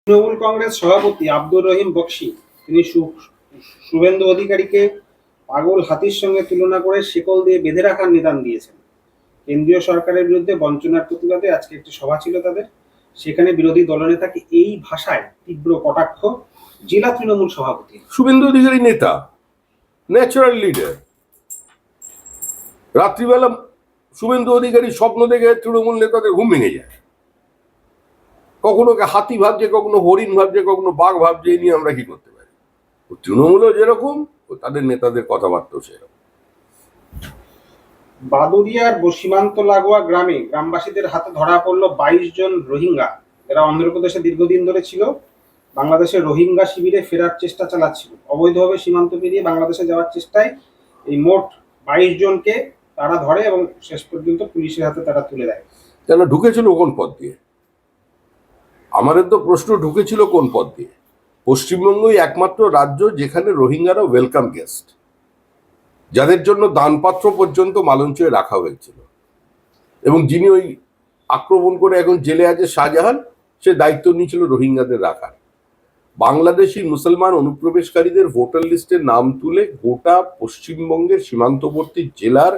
তৃণমূল কংগ্রেস সভাপতি আব্দুর রহিম বক্সী তিনি শুভেন্দু অধিকারীকে পাগল হাতির সঙ্গে তুলনা করে শিকল দিয়ে বেঁধে রাখার নিদান দিয়েছেন। কেন্দ্রীয় সরকারের বিরুদ্ধে বঞ্চনার প্রতিবাদে আজকে একটি সভা ছিল তাদের, সেখানে বিরোধী দলনেতাকে এই ভাষায় তীব্র কটাক্ষ জেলা তৃণমূল সভাপতি। শুভেন্দু অধিকারী নেতা, ন্যাচারাল লিডার। রাত্রিবেলা শুভেন্দু অধিকারী স্বপ্ন দেখে তৃণমূল নেতাদের ঘুম ভেঙে যায়। কখনো হাতি ভাবছে, কখনো হরিণ ভাবছে, কখনো বাঘ ভাবছে। এই নিয়ে আমরা কি করতে পারি? তৃণমূলও যেরকম, তাদের নেতাদের কথাবার্তাও সেরকম। বাদুরিয়ার সীমান্ত লাগোয়া গ্রামে গ্রামবাসীদের হাতে ধরা পড়লো 22 জন রোহিঙ্গা, যারা অন্ধ্রপ্রদেশে দীর্ঘদিন ধরে ছিল, বাংলাদেশের রোহিঙ্গা শিবিরে ফেরার চেষ্টা চালাচ্ছিল। অবৈধভাবে সীমান্ত পেরিয়ে বাংলাদেশে যাওয়ার চেষ্টায় এই মোট 22 জনকে তারা ধরে এবং শেষ পর্যন্ত পুলিশের হাতে তারা তুলে দেয়। কেন ঢুকেছিল কোন পথ দিয়ে? আমাদের তো প্রশ্ন, ঢুকেছিল কোন পথ দিয়ে? পশ্চিমবঙ্গই একমাত্র রাজ্য যেখানে রোহিঙ্গারা ওয়েলকাম গেস্ট, যাদের জন্য দানপাত্র পর্যন্ত মালঞ্চে রাখা হয়েছিল। এবং যিনি ওই আক্রমণ করে এখন জেলে আছে, শাহজাহান, সে দায়িত্ব নিয়েছিল রোহিঙ্গাদের রাখার। বাংলাদেশি মুসলমান অনুপ্রবেশকারীদের ভোটার লিস্টের নাম তুলে গোটা পশ্চিমবঙ্গের সীমান্তবর্তী জেলার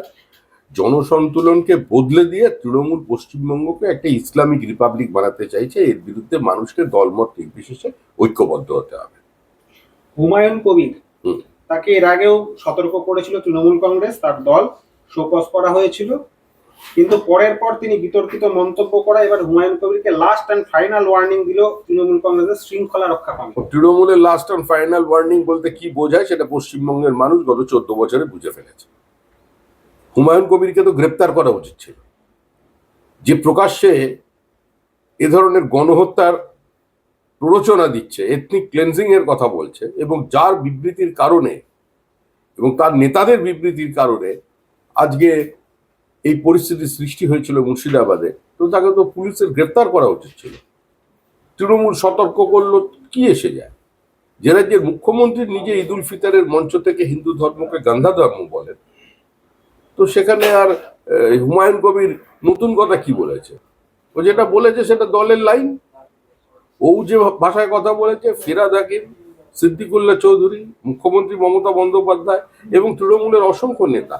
জনসন্তুলনকে বদলে দিয়ে তৃণমূল পশ্চিমবঙ্গকে একটা ইসলামিক রিপাবলিক বানাতে চাইছে। এর বিরুদ্ধে মানুষকে দলমত নির্বিশেষে ঐক্যবদ্ধ হতে হবে। হুমায়ুন কবির, তাকে এর আগেও সতর্ক করেছিল তৃণমূল কংগ্রেস, তার দল শোকজ করা হয়েছিল, কিন্তু পরের পর তিনি বিতর্কিত মন্তব্য করা এবার হুমায়ুন কবিরকে লাস্ট অ্যান্ড ফাইনাল ওয়ার্নিং দিল তৃণমূল কংগ্রেসের শৃঙ্খলা রক্ষা কমিটি। তৃণমূলের লাস্ট অ্যান্ড ফাইনাল ওয়ার্নিং বলতে কি বোঝায় সেটা পশ্চিমবঙ্গের মানুষ গত 14 বছরে বুঝে ফেলেছে। হুমায়ুন কবিরকে তো গ্রেপ্তার করা উচিত ছিল। যে প্রকাশ্যে এ ধরনের গণহত্যার প্ররোচনা দিচ্ছে, এথনিক ক্লেন্সিং এর কথা বলছে, এবং যার বিবৃতির কারণে এবং তার নেতাদের বিবৃতির কারণে আজকে এই পরিস্থিতির সৃষ্টি হয়েছিল মুর্শিদাবাদে, তো তাকে তো পুলিশের গ্রেপ্তার করা উচিত ছিল। তৃণমূল সতর্ক করলো, কি এসে যায়? যে রাজ্যের মুখ্যমন্ত্রী নিজে ঈদ উল ফিতরের মঞ্চ থেকে হিন্দু ধর্মকে গান্ধা ধর্ম বলেন, তো সেখানে আর হুমায়ুন কবির নতুন কথা কি বলেছে? ও যেটা বলেছে সেটা দলের লাইন। ও যে ভাষায় কথা বলেছে, ফিরহাদ হাকিম, সিদ্দিকুল্লাহ চৌধুরী, মুখ্যমন্ত্রী মমতা বন্দ্যোপাধ্যায় এবং তৃণমূলের অসংখ্য নেতা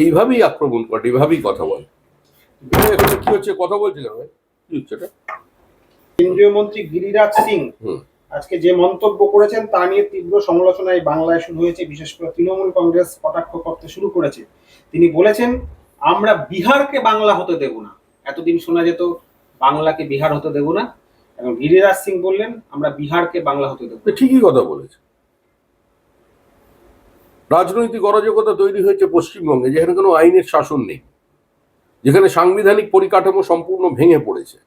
এইভাবেই আক্রমণ করে, এইভাবেই কথা বলে। এখানে কি হচ্ছে? কথা বলছে কেন? কি হচ্ছে এটা? কেন্দ্রীয় মন্ত্রী গিরিরাজ সিং আজকে যে মন্তব্য করেছেন তা নিয়ে তীব্র সমালোচনায় বাংলায় শুরু হয়েছে। বিশেষ করে তৃণমূল কংগ্রেস কটাক্ষ করতে শুরু করেছে। তিনি বলেছেন, আমরা বিহারকে বাংলা হতে দেব না। এতদিন শোনা যেত বাংলাকে বিহার হতে দেব না, এবং গিরিরাজ সিং বললেন আমরা বিহারকে বাংলা হতে দেব। ঠিকই কথা বলেছে। রাজনৈতিক অরাজকতা তৈরি হয়েছে পশ্চিমবঙ্গে, যেখানে কোনো আইনের শাসন নেই, যেখানে সাংবিধানিক পরিকাঠামো সম্পূর্ণ ভেঙে পড়েছে,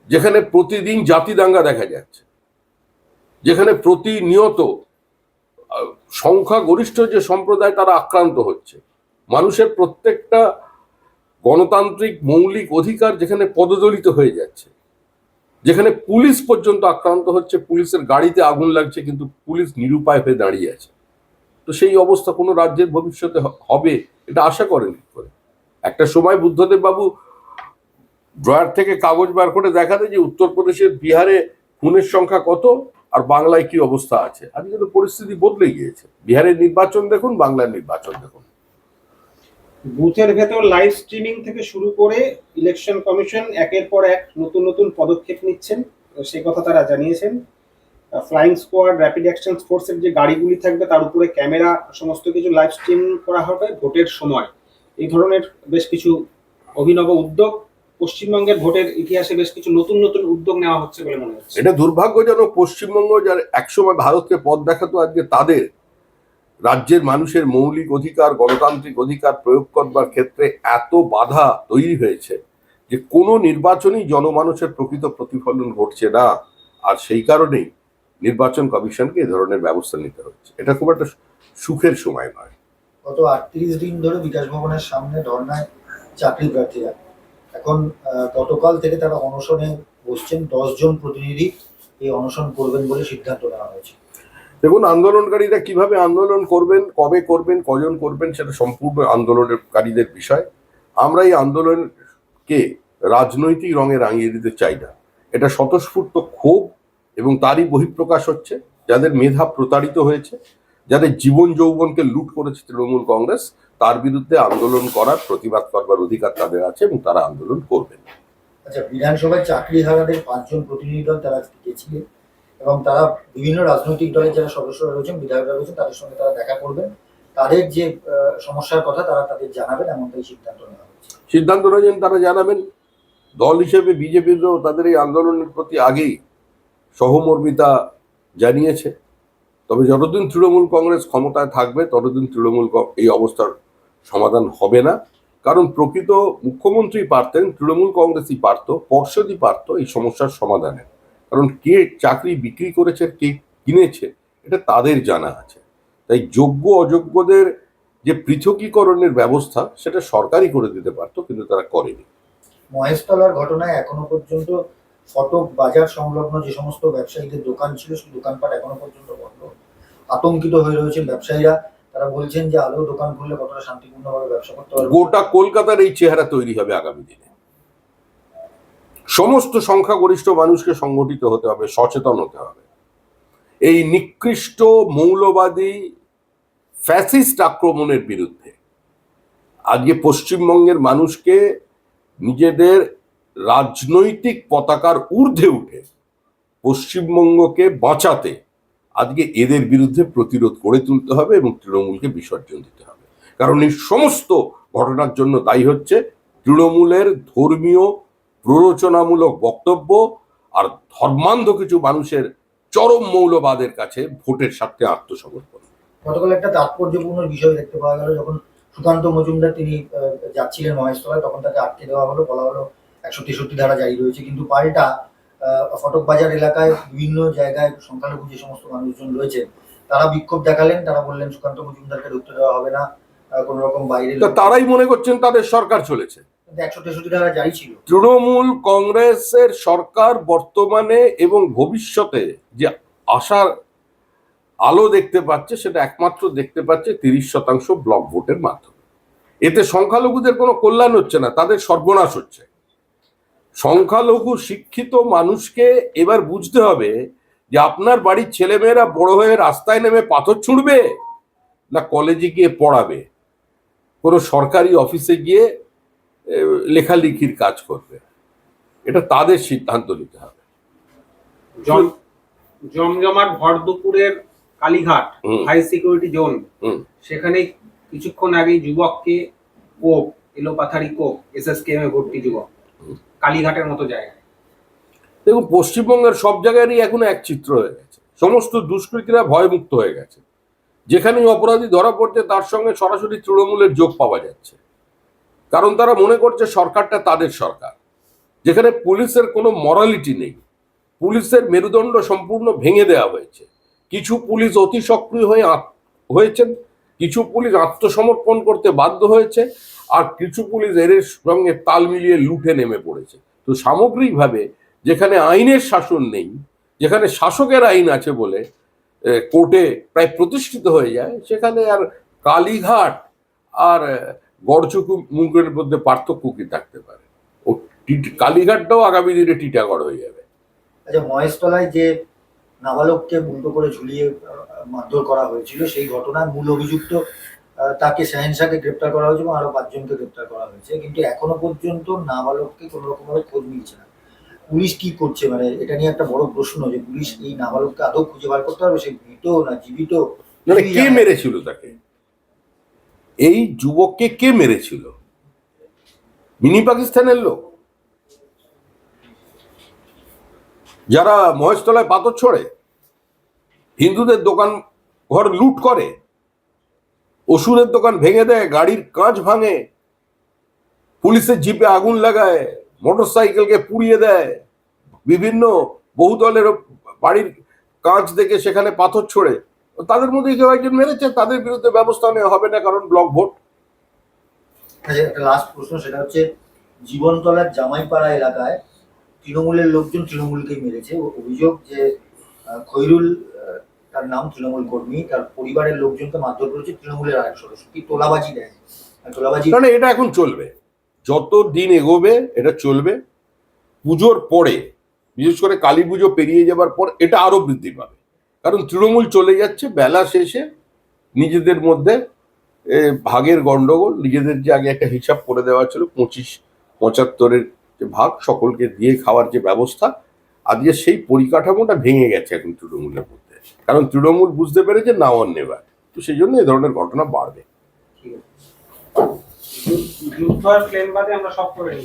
যেখানে প্রতিদিন জাতি দাঙ্গা দেখা যাচ্ছে, যেখানে প্রতিনিয়ত সংখ্যাগরিষ্ঠ যে সম্প্রদায় তারা আক্রান্ত হচ্ছে, মানুষের প্রত্যেকটা গণতান্ত্রিক মৌলিক অধিকার যেখানে পদদলিত হয়ে যাচ্ছে, যেখানে পুলিশ পর্যন্ত আক্রান্ত হচ্ছে, পুলিশের গাড়িতে আগুন লাগছে, কিন্তু পুলিশ নিরুপায় হয়ে দাঁড়িয়ে আছে। তো সেই অবস্থা কোনো রাজ্যের ভবিষ্যতে হবে এটা আশা করেন কি করে? একটা সময় বুদ্ধদেব বাবু ড্রয়ার থেকে কাগজ বার করে দেখাতে যে উত্তরপ্রদেশের বিহারে খুনের সংখ্যা কত আর বাংলায় কি অবস্থা আছে। আজকে তো পরিস্থিতি বদলে গিয়েছে। বিহারের নির্বাচন দেখুন, বাংলার নির্বাচন দেখুন। বুথের ভেতর লাইভ স্ট্রিমিং থেকে শুরু করে ইলেকশন কমিশন একের পর এক নতুন নতুন পদক্ষেপ নিচ্ছেন, সেই কথা তারা জানিয়েছেন। ফ্লাইং স্কোয়াড, র্যাপিড অ্যাকশন ফোর্সের যে গাড়িগুলি থাকবে তার উপরে ক্যামেরা, সমস্ত কিছু লাইভ স্ট্রিম করা হবে ভোটের সময়। এই ধরনের বেশ কিছু অভিনব উদ্যোগ পশ্চিমবঙ্গের ভোটের ইতিহাসে বেশ কিছু নতুন নতুন উদ্যোগ নেওয়া হচ্ছে বলে মনে হচ্ছে। এটা দুর্ভাগ্যজনক। পশ্চিমবঙ্গ যার একসময় ভারতকে পথ দেখাতো, আজকে তাদের রাজ্যের মানুষের মৌলিক অধিকার, গণতান্ত্রিক অধিকার প্রয়োগ করবার ক্ষেত্রে এত বাধা তৈরি হয়েছে যে কোনো নির্বাচনই জনমানুষের প্রকৃত প্রতিফলন ঘটছে না। আর সেই কারণেই নির্বাচন কমিশনকে এ ধরনের ব্যবস্থা নিতে হচ্ছে। এটা খুব একটা সুখের সময় নয়। গত 38 দিন ধরে বিকাশ ভবনের সামনে ধর্নায় চাকরি প্রার্থীরা। এখন গতকাল থেকে তারা অনশনে বসছেন। 10 জন প্রতিনিধি এই অনশন করবেন বলে সিদ্ধান্ত নেওয়া হয়েছে। দেখুন, আন্দোলনকারীরা কিভাবে আন্দোলন করবেন, কবে করবেন, কজন করবেন, সেটা সম্পূর্ণ আন্দোলনকারীদের বিষয়। আমরা এই আন্দোলনকে রাজনৈতিক রঙে রাঙিয়ে দিতে চাই না। এটা স্বতঃস্ফূর্ত ক্ষোভ এবং তারই বহিঃপ্রকাশ হচ্ছে। যাদের মেধা প্রতারিত হয়েছে, যাদের জীবন যৌবনকে লুট করেছে তৃণমূল কংগ্রেস, তার বিরুদ্ধে আন্দোলন করার, প্রতিবাদ করবার অধিকার তাদের আছে এবং তারা আন্দোলন করবেন। আচ্ছা, বিধানসভায় চাকরিহারাদের 5 জন প্রতিনিধি দল তারা গেছিলেন এবং তারা বিভিন্ন রাজনৈতিক দলের যারা সদস্যরা রয়েছেন, বিধায়করা রয়েছেন, তাদের সঙ্গে তারা দেখা করবেন, তাদের যে সমস্যার কথা তারা তাদের জানাবেন, এমনটাই সিদ্ধান্ত নেওয়া হয়েছে। সিদ্ধান্ত রয়েছেন তারা জানাবেন। দল হিসেবে বিজেপিরও তাদের এই আন্দোলনের প্রতি আগেই সহমর্মিতা জানিয়েছে। তবে যতদিন তৃণমূল কংগ্রেস ক্ষমতায় থাকবে ততদিন এই অবস্থার সমাধান হবে না। কারণ প্রকৃত মুখ্যমন্ত্রী পারতেন, তৃণমূল কংগ্রেসই পারত, পর্ষদই পারত এই সমস্যার সমাধানে। কারণ কে চাকরি বিক্রি করেছে, কে কিনেছে, এটা তাদের জানা আছে। তাই যোগ্য অযোগ্যদের যে পৃথকীকরণের ব্যবস্থা সেটা সরকারই করে দিতে পারতো, কিন্তু তারা করেনি। মহেশতলার ঘটনায় এখনো পর্যন্ত ফটক বাজার সংলগ্ন যে সমস্ত ব্যবসায়ীদের দোকান ছিল, সেই দোকানপাট এখনো পর্যন্ত বন্ধ। আতঙ্কিত হয়ে রয়েছেন ব্যবসায়ীরা। তারা বলছেন যে আদৌ দোকান খুললে কতটা শান্তিপূর্ণভাবে ব্যবসা করতে পারবে। গোটা কলকাতার এই চেহারা তৈরি হবে আগামী দিনে। সমস্ত সংখ্যাগরিষ্ঠ মানুষকে সংগঠিত হতে হবে, সচেতন হতে হবে। এই নিকৃষ্ট মৌলবাদী ফ্যাসিস্ট আক্রমণের বিরুদ্ধে আজকে পশ্চিমবঙ্গের মানুষকে নিজেদের রাজনৈতিক পতাকার ঊর্ধ্বে উঠে পশ্চিমবঙ্গকে বাঁচাতে আজকে এদের বিরুদ্ধে প্রতিরোধ করে তুলতে হবে এবং তৃণমূলকে বিসর্জন দিতে হবে। কারণ এই সমস্ত ঘটনার জন্য দায়ী হচ্ছে তৃণমূলের ধর্মীয় প্ররোচনামূলক বক্তব্য আর ধর্মান্ধ কিছু মানুষের চরম মৌলবাদের কাছে ভোটের স্বার্থে আত্মসমর্পণ। গতকাল একটা তাৎপর্যপূর্ণ বিষয় দেখতে পাওয়া গেল, যখন সুকান্ত মজুমদার তিনি যাচ্ছিলেন মহেশতলায়, তখন তাকে আটকে দেওয়া হলো, বলা হলো 163 ধারা জারি রয়েছে। কিন্তু পাল্টা ফটক বাজার এলাকায় বিভিন্ন জায়গায় সংখ্যালঘু যে সমস্ত মানুষজন রয়েছে তারা বিক্ষোভ দেখালেন। তারা বললেন সুকান্ত মজুমদারকে ঢুকতে দেওয়া হবে না, কোন রকম বাইরে। তারাই মনে করছেন তাদের সরকার চলেছে। 163 ধারা জারি ছিল। তৃণমূল কংগ্রেসের সরকার বর্তমানে এবং ভবিষ্যতে যে আশার আলো দেখতে পাচ্ছে, সেটা একমাত্র দেখতে পাচ্ছে 30% ব্লক ভোটের মাধ্যমে। এতে সংখ্যালঘুদের কোনো কল্যাণ হচ্ছে না, তাদের সর্বনাশ হচ্ছে। সংখ্যালঘু শিক্ষিত মানুষকে এবার বুঝতে হবে যে আপনার বাড়ির ছেলেমেয়েরা বড় হয়ে রাস্তায় নেমে পাথর ছুঁড়বে, না কলেজে গিয়ে পড়াবে, কোনো সরকারি অফিসে গিয়ে লেখালেখির কাজ করবে। এটা তাদের সিদ্ধান্ত নিতে হবে। জমজমাট ভর দুপুরের কালীঘাট হাই সিকিউরিটি জোন, সেখানে কিছুক্ষণ আগে যুবককে কোপ, এলোপাথারি কোপ, এসএসকেএম এ ভর্তি যুবক, কালীঘাটের মতো জায়গায়। দেখুন, পশ্চিমবঙ্গের সব জায়গারই এখন এক চিত্র হয়ে গেছে। সমস্ত দুষ্কৃতীরা ভয়মুক্ত হয়ে গেছে। যেখানেই অপরাধী ধরা পড়ছে তার সঙ্গে সরাসরি তৃণমূলের যোগ পাওয়া যাচ্ছে। কারণ তারা মনে করছে সরকারটা তাদের সরকার, যেখানে পুলিশের কোনো মরালিটি নেই। পুলিশের মেরুদণ্ড সম্পূর্ণ ভেঙে দেওয়া হয়েছে। কিছু পুলিশ অতি সক্রিয় হয়েছেন, কিছু পুলিশ আত্মসমর্পণ করতে বাধ্য হয়েছে, আর কিছু পুলিশ এর সঙ্গে তাল মিলিয়ে লুটে নেমে পড়েছে। তো সামগ্রিকভাবে যেখানে আইনের শাসন নেই, যেখানে শাসকের আইন আছে বলে কোর্টে প্রায় প্রতিষ্ঠিত হয়ে যায়, সেখানে আর কালীঘাট আর গড়চুকু মুখের মধ্যে পার্থক্য কি থাকতে পারে? ও কালীঘাটটাও আগামী দিনে টিটাগড় হয়ে যাবে। আচ্ছা, মহেশতলায় যে নাবালককে মুন্ড করে ঝুলিয়ে মারধর করা হয়েছিল, সেই ঘটনার মূল অভিযুক্ত তাকে শাহেনশাকে গ্রেপ্তার করা হয়েছে এবং আরো 5 জনকে গ্রেপ্তার করা হয়েছে। কিন্তু এখনো পর্যন্ত নাবালককে কোনো রকম ভাবে খোঁজ মিলছে না। পুলিশ কি করছে? মানে এটা নিয়ে একটা বড় প্রশ্ন যে পুলিশ এই নাবালককে আদৌ খুঁজে বার করতে পারবে, সে মৃত না জীবিত। মানে কে মেরেছিল তাকে? এই যুবককে কে মেরেছিল? মিনি পাকিস্তানের লোক যারা মহেশতলায় পাথর ছোড়ে, হিন্দুদের দোকান ঘর লুট করে, অসুরের দোকান ভেঙে দেয়, গাড়ির কাঁচ ভাঙে, পুলিশের জিপে আগুন লাগায়, মোটর সাইকেলকে পুড়িয়ে দেয়, বিভিন্ন বহুতলের বাড়ির কাঁচ দেখে সেখানে পাথর ছোড়ে, তাদের মধ্যে কেউ একজন মেরেছে, তাদের বিরুদ্ধে ব্যবস্থা নেওয়া হবে না, কারণ ব্লক ভোট। একটা লাস্ট প্রশ্ন, সেটা হচ্ছে জীবনতলার জামাইপাড়া এলাকায় তৃণমূলের লোকজন তৃণমূলকে মেরেছে। অভিযোগ যে খৈরুল, তার নাম, তৃণমূল কর্মী, তার পরিবারের লোকজনকে মারধর করেছে তৃণমূলের আরেক সদস্য। কি তোলাবাজি দেয়? তোলাবাজি মানে এটা এখন চলবে, যত দিন এগোবে এটা চলবে। পুজোর পরে বিশেষ করে কালী পুজো পেরিয়ে যাবার পর এটা আরো বৃদ্ধি পাবে, কারণ তৃণমূল চলে যাচ্ছে বেলা শেষে নিজেদের মধ্যে ভাগের গন্ডগোল, নিজেদের যে আগে একটা হিসাব করে দেওয়া ছিল 25-75-এর যে ভাগ সকলকে দিয়ে খাওয়ার যে ব্যবস্থা, আজকে সেই পরিকাঠামোটা ভেঙে গেছে এখন তৃণমূলের মধ্যে, কারণ তৃণমূল বুঝতে পেরেছে নাও আর নেভার। তো সেই জন্য এই ধরনের ঘটনা বাড়বে। যুদ্ধ আর প্লেন বাদে আমরা সব করে নিই।